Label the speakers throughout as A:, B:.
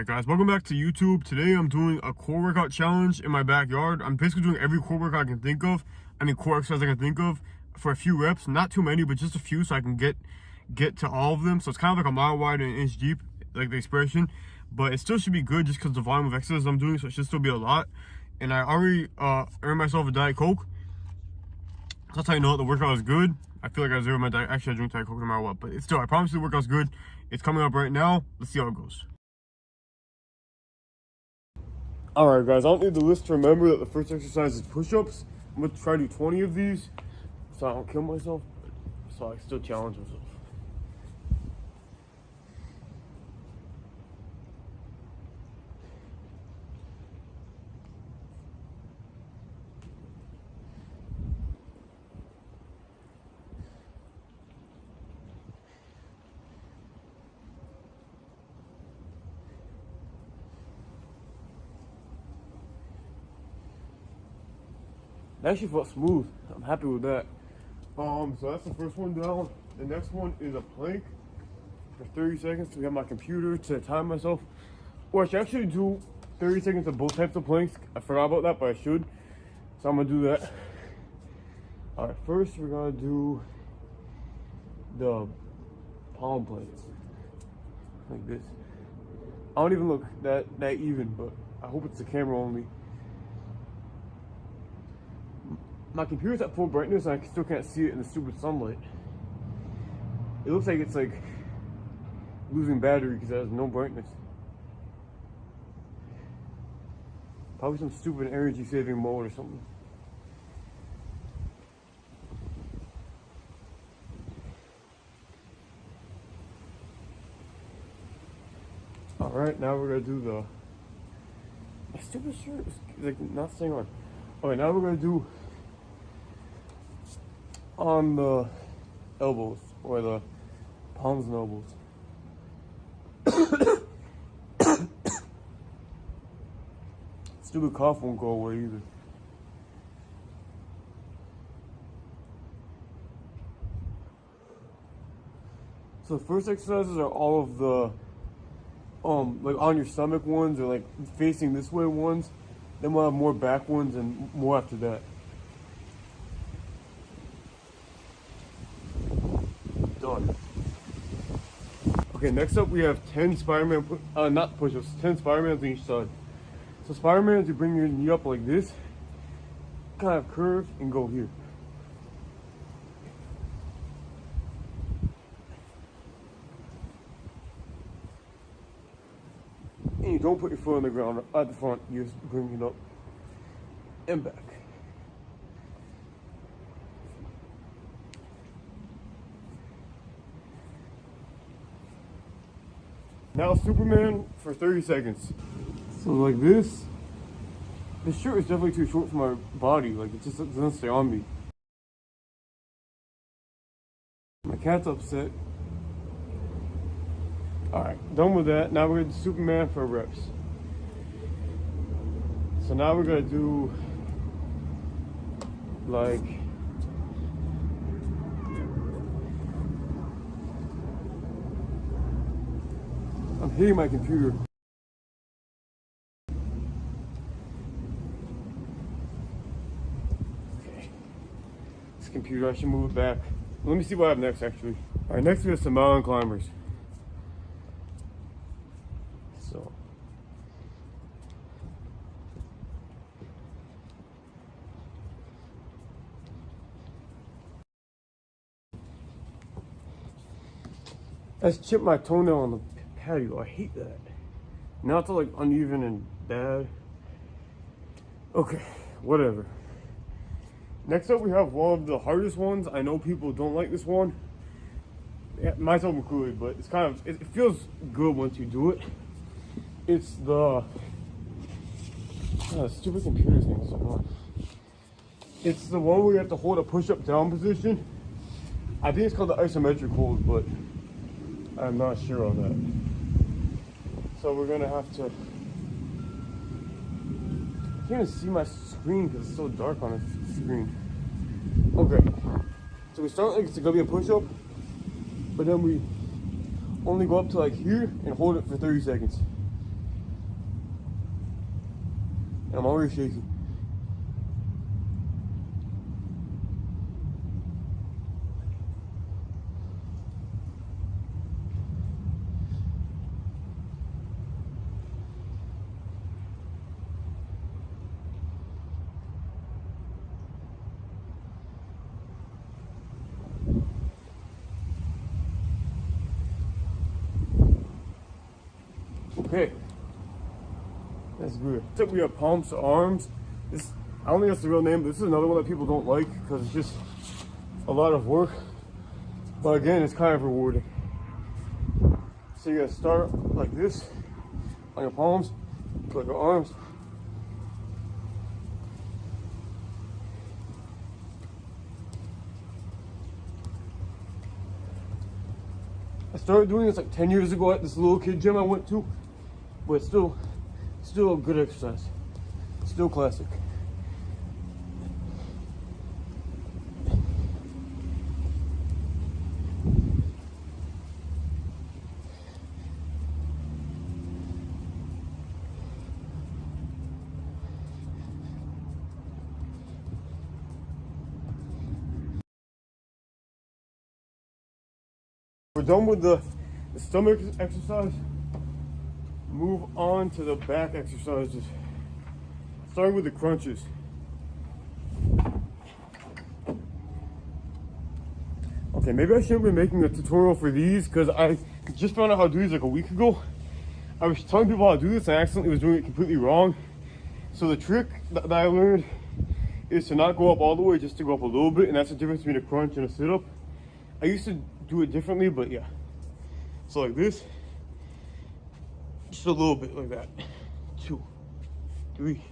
A: Alright guys, welcome back to YouTube. Today I'm doing a core workout challenge in my backyard. I'm basically doing every core workout I can think of. Core exercise I can think of for a few reps. Not too many, but just a few so I can get to all of them. So it's kind of like a mile wide and an inch deep, like the expression. But it still should be good just because the volume of exercises I'm doing, so it should still be a lot. And I already earned myself a Diet Coke. So that's how you know the workout is good. I feel like I zero my diet. Actually, I drink Diet Coke no matter what. But it's still, I promise you the workout's good. It's coming up right now. Let's see how it goes. Alright guys, I don't need the list to remember that the first exercise is push-ups. I'm going to try to do 20 of these so I don't kill myself. So I still challenge myself. It actually felt smooth. I'm happy with that. So that's the first one down. The next one is a plank for 30 seconds to get my computer to time myself. Or I should actually do 30 seconds of both types of planks. I forgot about that, but I should. So I'm gonna do that. Alright, first we're gonna do the palm plank. Like this. I don't even look that even, but I hope it's the camera only. My computer's at full brightness and I still can't see it in the stupid sunlight. It looks like it's like losing battery because it has no brightness. Probably some stupid energy saving mode or something. Alright, now we're gonna do my stupid shirt is like not staying on. Alright, now we're gonna do on the elbows, or the palms and elbows. Stupid cough won't go away either. So the first exercises are all of the like on your stomach ones, or like facing this way ones. Then we'll have more back ones and more after that. Done. Okay, next up we have 10 Spider-Man, not push-ups, 10 Spider-Mans on each side. So Spider-Mans, you bring your knee up like this, kind of curve, and go here. And you don't put your foot on the ground at the front, you just bring it up and back. Now Superman for 30 seconds. So like this. This shirt is definitely too short for my body. Like it just doesn't stay on me. My cat's upset. Alright, done with that. Now we're gonna do Superman for reps. So now we're gonna do like I'm hitting my computer. Okay. This computer, I should move it back. Let me see what I have next actually. Alright, next we have some mountain climbers. So I just chipped my toenail on the patio. I hate that. Now it's all like uneven and bad. Okay, whatever. Next up we have one of the hardest ones. I know people don't like this one. Yeah, myself included, but it's kind of, it feels good once you do it. It's the stupid computer thing so on. It's the one where you have to hold a push-up down position. I think it's called the isometric hold, but I'm not sure on that. So we're gonna have to, I can't even see my screen because it's so dark on the screen. Okay, so we start like it's gonna be a push-up, but then we only go up to like here and hold it for 30 seconds. I'm already shaking. Okay, that's good. Except we have palms to arms. This, I don't think that's the real name, but this is another one that people don't like because it's just a lot of work. But again, it's kind of rewarding. So you gotta start like this on your palms, like your arms. I started doing this like 10 years ago at this little kid gym I went to, but it's still a good exercise. Still classic. We're done with the stomach exercise. Move on to the back exercises. Starting with the crunches. Okay, maybe I shouldn't be making a tutorial for these because I just found out how to do these like a week ago. I was telling people how to do this and I accidentally was doing it completely wrong. So the trick that I learned is to not go up all the way, just to go up a little bit, and that's the difference between a crunch and a sit-up. I used to do it differently, but yeah. So like this, just a little bit like that. 2, 3.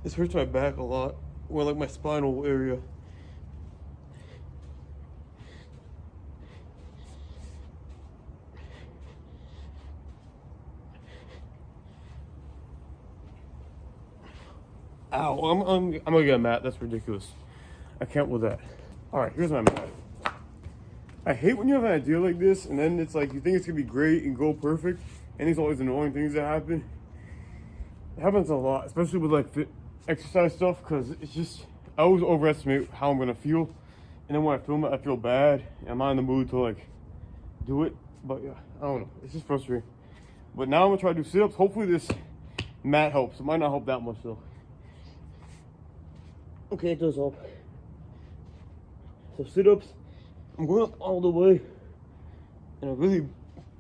A: This hurts my back a lot, or like my spinal area. Ow, I'm gonna get a mat. That's ridiculous. I can't with that. All right, here's my mat. I hate when you have an idea like this and then it's like you think it's gonna be great and go perfect, and there's always annoying things that happen. It happens a lot, especially with like fit exercise stuff, because it's just I always overestimate how I'm gonna feel, and then when I film it, I feel bad. And I'm not in the mood to like do it. But yeah, I don't know. It's just frustrating. But now I'm gonna try to do sit-ups. Hopefully this mat helps. It might not help that much though. Okay, it does help. So sit-ups, I'm going up all the way in a really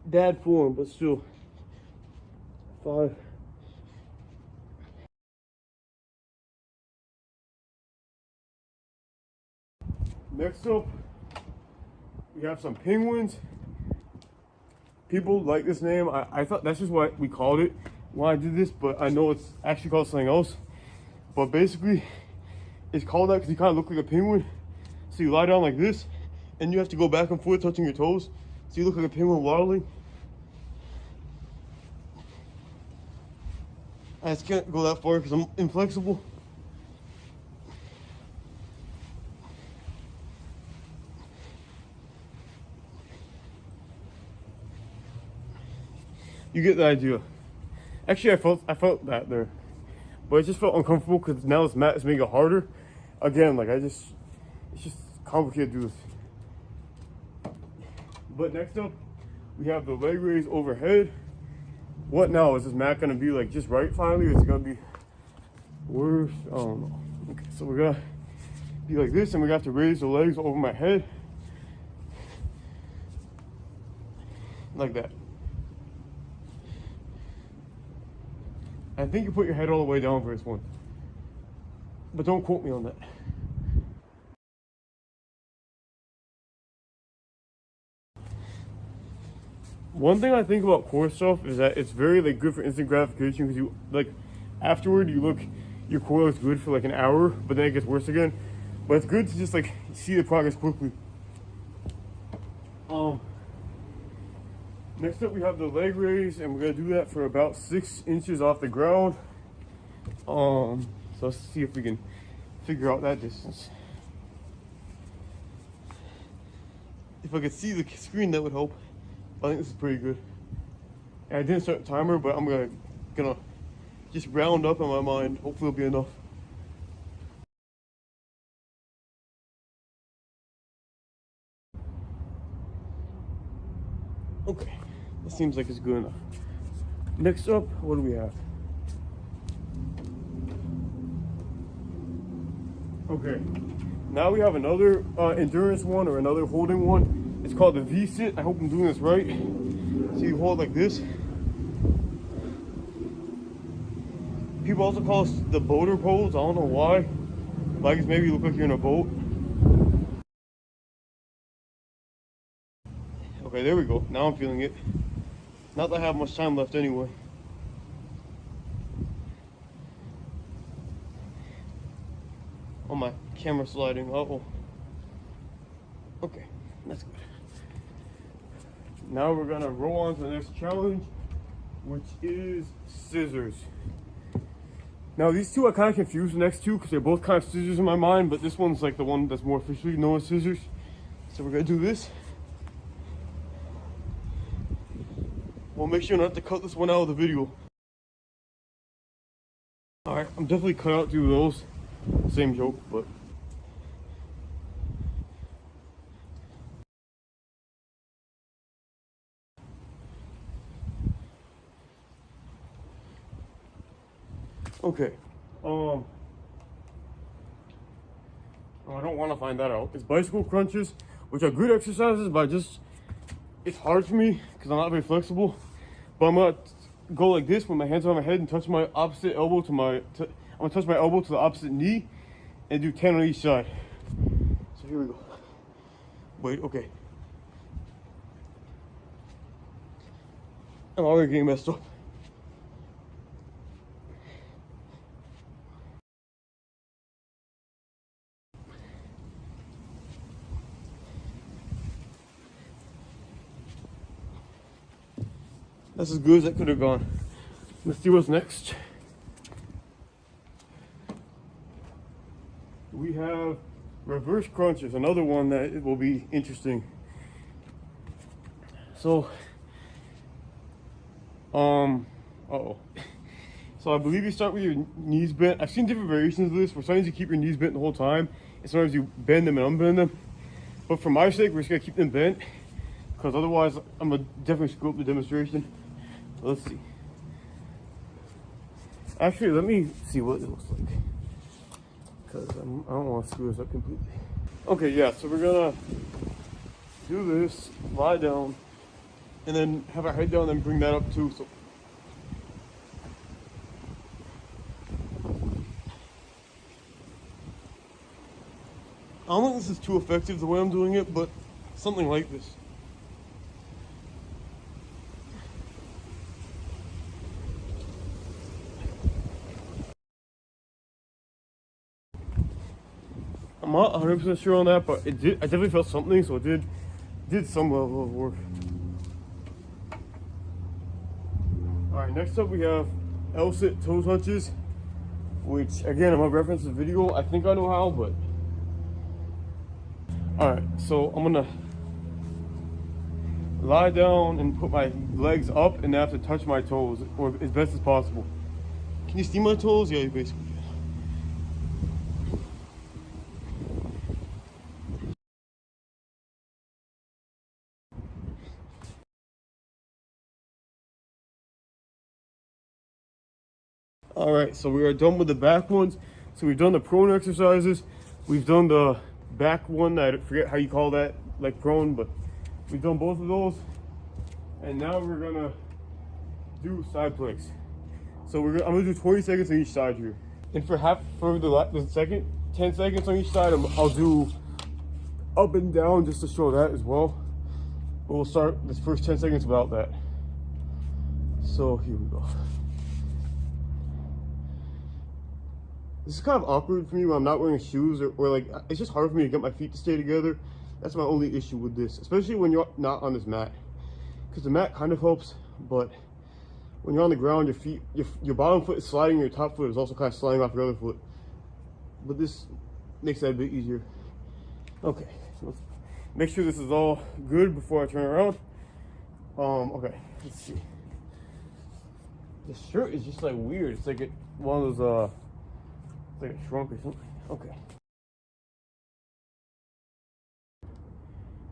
A: bad form, but still. 5. Next up, we have some penguins. People like this name. I thought that's just what we called it when I did this, but I know it's actually called something else. But basically, it's called that because you kind of look like a penguin. So you lie down like this, and you have to go back and forth touching your toes. So you look like a penguin waddling. I just can't go that far because I'm inflexible. You get the idea. Actually, I felt that there, but it just felt uncomfortable because now this mat is making it harder. Again, like it's just complicated to do this. But next up, we have the leg raise overhead. What now? Is this mat gonna be like just right finally, or is it gonna be worse? I don't know. Okay, so we're gonna be like this, and we have to raise the legs over my head, like that. I think you put your head all the way down for this one, but don't quote me on that. One thing I think about core stuff is that it's very like good for instant gratification, because you like afterward you look, your core looks good for like an hour, but then it gets worse again. But it's good to just like see the progress quickly. Next up, we have the leg raise, and we're gonna do that for about 6 inches off the ground. So let's see if we can figure out that distance. If I could see the screen, that would help. I think this is pretty good. And I didn't start the timer, but I'm gonna just round up in my mind. Hopefully it'll be enough. Okay, that seems like it's good enough. Next up, what do we have? Okay, now we have another endurance one, or another holding one. It's called the V-sit. I hope I'm doing this right. So you hold like this. People also call us the boater pose. I don't know why. But I guess maybe you look like you're in a boat. Okay, there we go. Now I'm feeling it. Not that I have much time left anyway. Oh, my camera sliding. Uh-oh. Okay, that's good. Now we're gonna roll on to the next challenge, which is scissors. Now these two I kind of confused the next two because they're both kind of scissors in my mind, but this one's like the one that's more officially known as scissors. So we're gonna do this. We'll make sure not to cut this one out of the video. Alright, I'm definitely cut out two of those. Same joke, but okay. I don't want to find that out. It's bicycle crunches, which are good exercises, but it's hard for me because I'm not very flexible. But I'm gonna go like this with my hands on my head and touch my opposite elbow to I'm gonna touch my elbow to the opposite knee and do 10 on each side. So here we go. Wait, okay. I'm already getting messed up. That's as good as that could have gone. Let's see what's next. We have reverse crunches, another one that it will be interesting. So, uh-oh. So I believe you start with your knees bent. I've seen different variations of this, where sometimes you keep your knees bent the whole time, and sometimes you bend them and unbend them. But for my sake, we're just gonna keep them bent, because otherwise I'm gonna definitely screw up the demonstration. Let's see. Actually, let me see what it looks like, because I don't want to screw this up completely. Okay, yeah, so we're gonna do this, lie down, and then have our head down and bring that up too. So I don't think this is too effective the way I'm doing it, but something like this. I'm not 100% sure on that, but I definitely felt something, so it did some level of work. Alright, next up we have L-sit toe touches, which again, I'm gonna reference the video. I think I know how, but alright, so I'm gonna lie down and put my legs up and I have to touch my toes, or as best as possible. Can you see my toes? Yeah, you basically can. All right, so we are done with the back ones. So we've done the prone exercises. We've done the back one. I forget how you call that, like prone, but we've done both of those. And now we're gonna do side planks. So I'm gonna do 20 seconds on each side here. And for the second 10 seconds on each side, I'll do up and down just to show that as well. But we'll start this first 10 seconds without that. So here we go. This is kind of awkward for me when I'm not wearing shoes, or like, it's just hard for me to get my feet to stay together. That's my only issue with this, especially when you're not on this mat. Because the mat kind of helps, but when you're on the ground, your feet, your bottom foot is sliding, your top foot is also kind of sliding off your other foot. But this makes that a bit easier. Okay, make sure this is all good before I turn around. Okay, let's see. This shirt is just like weird. It's like one of those, it's like it shrunk or something. Okay.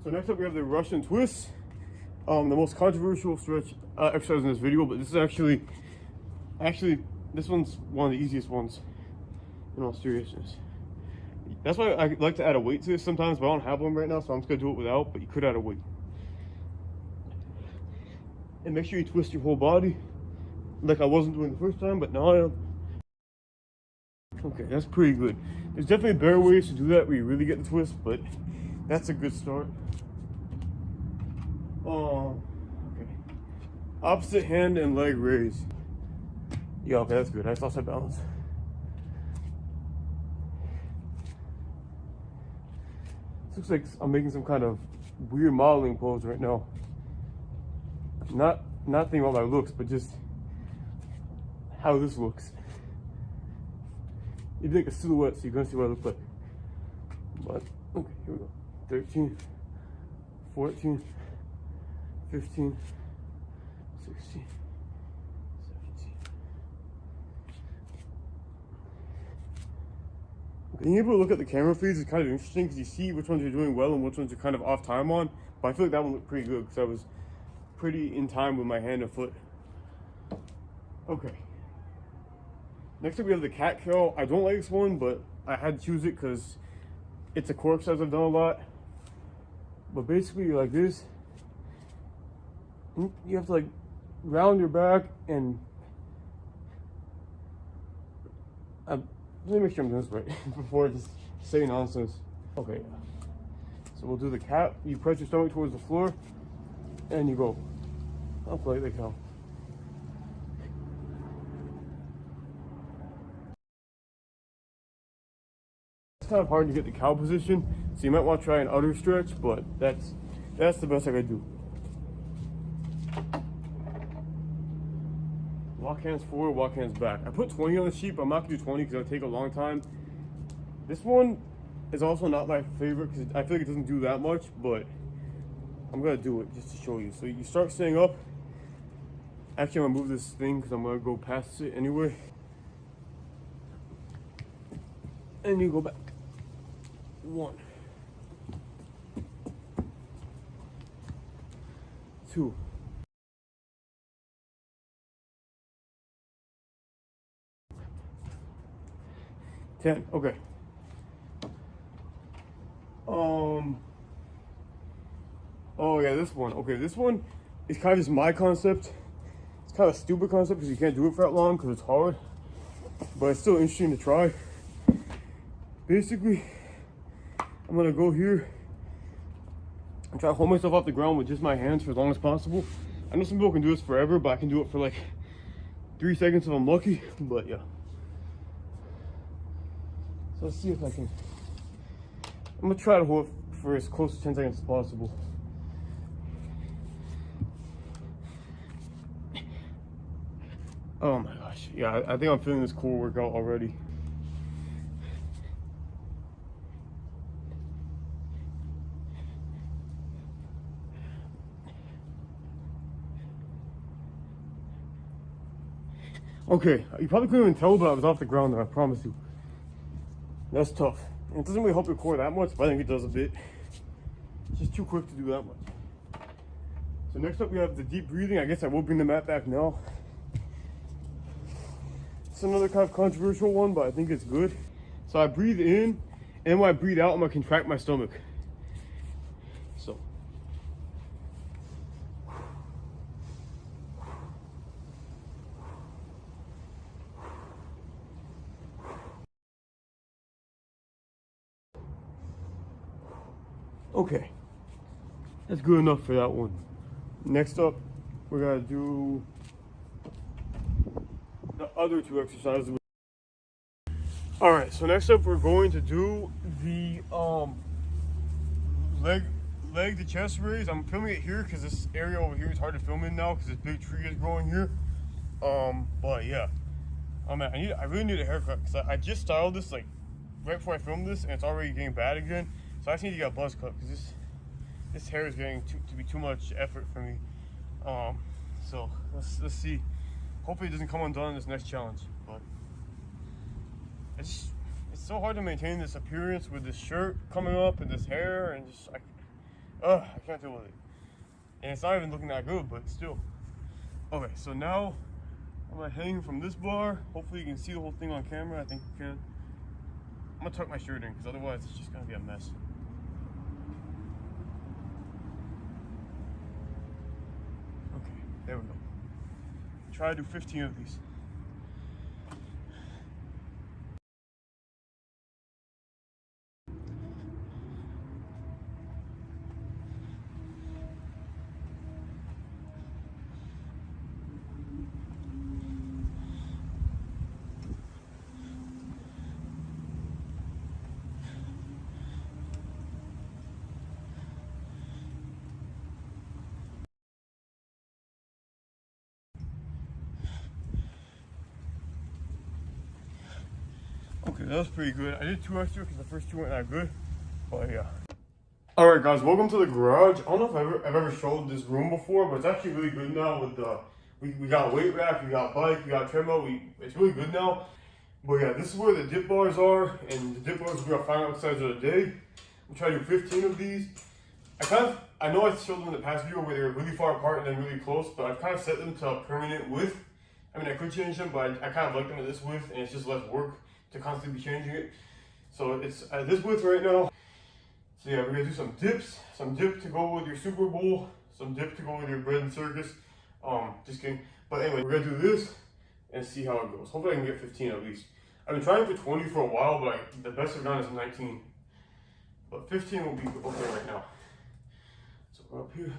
A: So next up we have the Russian twist. The most controversial stretch exercise in this video, but this is actually, this one's one of the easiest ones, in all seriousness. That's why I like to add a weight to this sometimes, but I don't have one right now, so I'm just gonna do it without, but you could add a weight. And make sure you twist your whole body, like I wasn't doing the first time, but now I am. Okay, that's pretty good. There's definitely better ways to do that where you really get the twist, but that's a good start. Okay. Opposite hand and leg raise. Yeah, okay, that's good. I lost my balance. This looks like I'm making some kind of weird modeling pose right now. Not thinking about my looks, but just how this looks. It'd be like a silhouette, so you're gonna see what I look like. But okay, here we go. 13, 14, 15, 16, 17. Being able to look at the camera feeds is kind of interesting because you see which ones you're doing well and which ones you're kind of off time on. But I feel like that one looked pretty good because I was pretty in time with my hand and foot. Okay. Next up we have the cat curl. I don't like this one, but I had to choose it because it's a core exercise I've done a lot. But basically like this, you have to like round your back and let me make sure I'm doing this right before just saying nonsense. Okay, so we'll do the cat. You press your stomach towards the floor and you go up like the cow. It's kind of hard to get the cow position, so you might want to try an outer stretch, but that's the best I could do. Walk hands forward, walk hands back. I put 20 on the sheet, but I'm not gonna do 20 because it'll take a long time. This one is also not my favorite because I feel like it doesn't do that much, but I'm gonna do it just to show you. So you start staying up. Actually, I'm gonna move this thing because I'm gonna go past it anyway. And you go back. 1, 2, 10. Okay. Oh yeah, this one. Okay, this one is kind of just my concept. It's kind of a stupid concept because you can't do it for that long because it's hard, but it's still interesting to try. Basically, I'm gonna go here and try to hold myself off the ground with just my hands for as long as possible. I know some people can do this forever, but I can do it for like 3 seconds if I'm lucky, but yeah. So let's see if I can. I'm gonna try to hold it for as close to 10 seconds as possible. Oh my gosh, yeah, I think I'm feeling this core workout already. Okay, you probably couldn't even tell, but I was off the ground there, I promise you. That's tough. And it doesn't really help your core that much, but I think it does a bit. It's just too quick to do that much. So next up we have the deep breathing. I guess I will bring the mat back now. It's another kind of controversial one, but I think it's good. So I breathe in, and when I breathe out, I'm gonna contract my stomach. So. Okay, that's good enough for that one. Next up, we're gonna do the other 2 exercises. All right, so next up we're going to do the leg to chest raise. I'm filming it here because this area over here is hard to film in now because this big tree is growing here. But yeah, I really need a haircut because I just styled this like right before I filmed this and it's already getting bad again. So I just need to get a buzz cut because this hair is getting to be too much effort for me. So let's see. Hopefully it doesn't come undone in this next challenge. But it's so hard to maintain this appearance with this shirt coming up and this hair, and just I can't deal with it. And it's not even looking that good, but still. Okay, so now I'm gonna hang from this bar. Hopefully you can see the whole thing on camera. I think you can. I'm gonna tuck my shirt in because otherwise it's just gonna be a mess. Okay, there we go. Try to do 15 of these. Okay, that was pretty good. I did 2 extra because the first 2 weren't that good, but yeah. Alright guys, welcome to the garage. I don't know if I've ever showed this room before, but it's actually really good now with the, we got a weight rack, we got bike, we got treadmill, it's really good now. But yeah, this is where the dip bars are, and the dip bars we're gonna find out what size of the day. I'm trying to do 15 of these. I know I showed them in the past video where they were really far apart and then really close, but I've kind of set them to a permanent width. I mean, I could change them, but I kind of like them at this width, and it's just less work to constantly be changing it. So it's at this width right now. So yeah, we're gonna do some dips, some dip to go with your Super Bowl, some dip to go with your bread and circus. Just kidding. But anyway, we're gonna do this and see how it goes. Hopefully I can get 15 at least. I've been trying for 20 for a while, but the best I've done is 19. But 15 will be okay right now. So we're up here.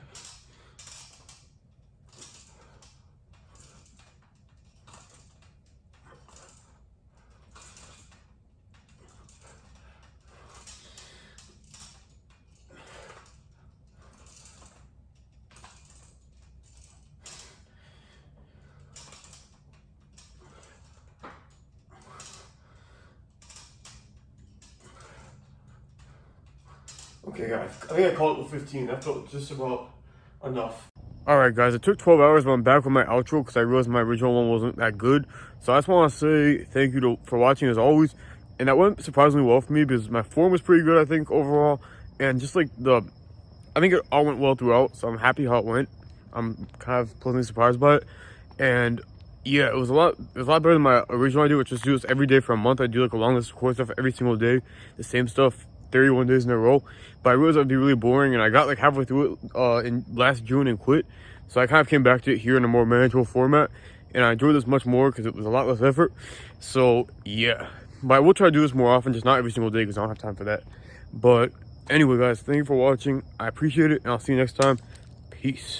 A: Okay guys, I think I called it with 15. That felt just about enough. Alright guys, it took 12 hours, but I'm back with my outro because I realized my original one wasn't that good. So I just want to say thank you for watching as always. And that went surprisingly well for me because my form was pretty good, I think, overall. And just like I think it all went well throughout, so I'm happy how it went. I'm kind of pleasantly surprised by it. And yeah, it was a lot better than my original idea, which was do this every day for a month. I do like a long list of core stuff every single day, the same stuff 31 days in a row. But I realized it would be really boring, and I got like halfway through it in last June and quit. So I kind of came back to it here in a more manageable format, and I enjoyed this much more because it was a lot less effort. So yeah, but I will try to do this more often, just not every single day because I don't have time for that. But anyway guys, thank you for watching. I appreciate it, and I'll see you next time. Peace.